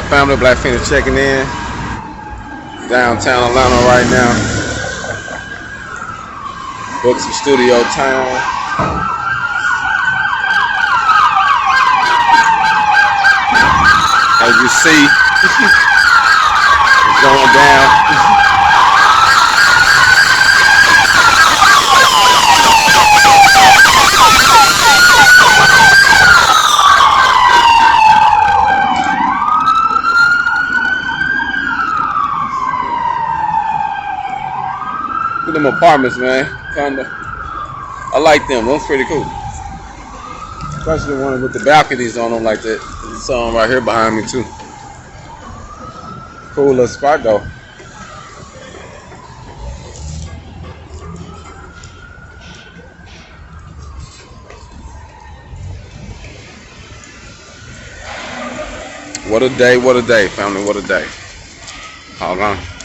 Family, Black Feniks checking in. Downtown Atlanta right now. Booked some studio time. As you see, it's going down. Look at them apartments, man. Kinda, I like them. Those pretty cool. Especially the one with the balconies on them like that. There's some right here behind me too. Cool little spot though. What a day, family, what a day. HogOn.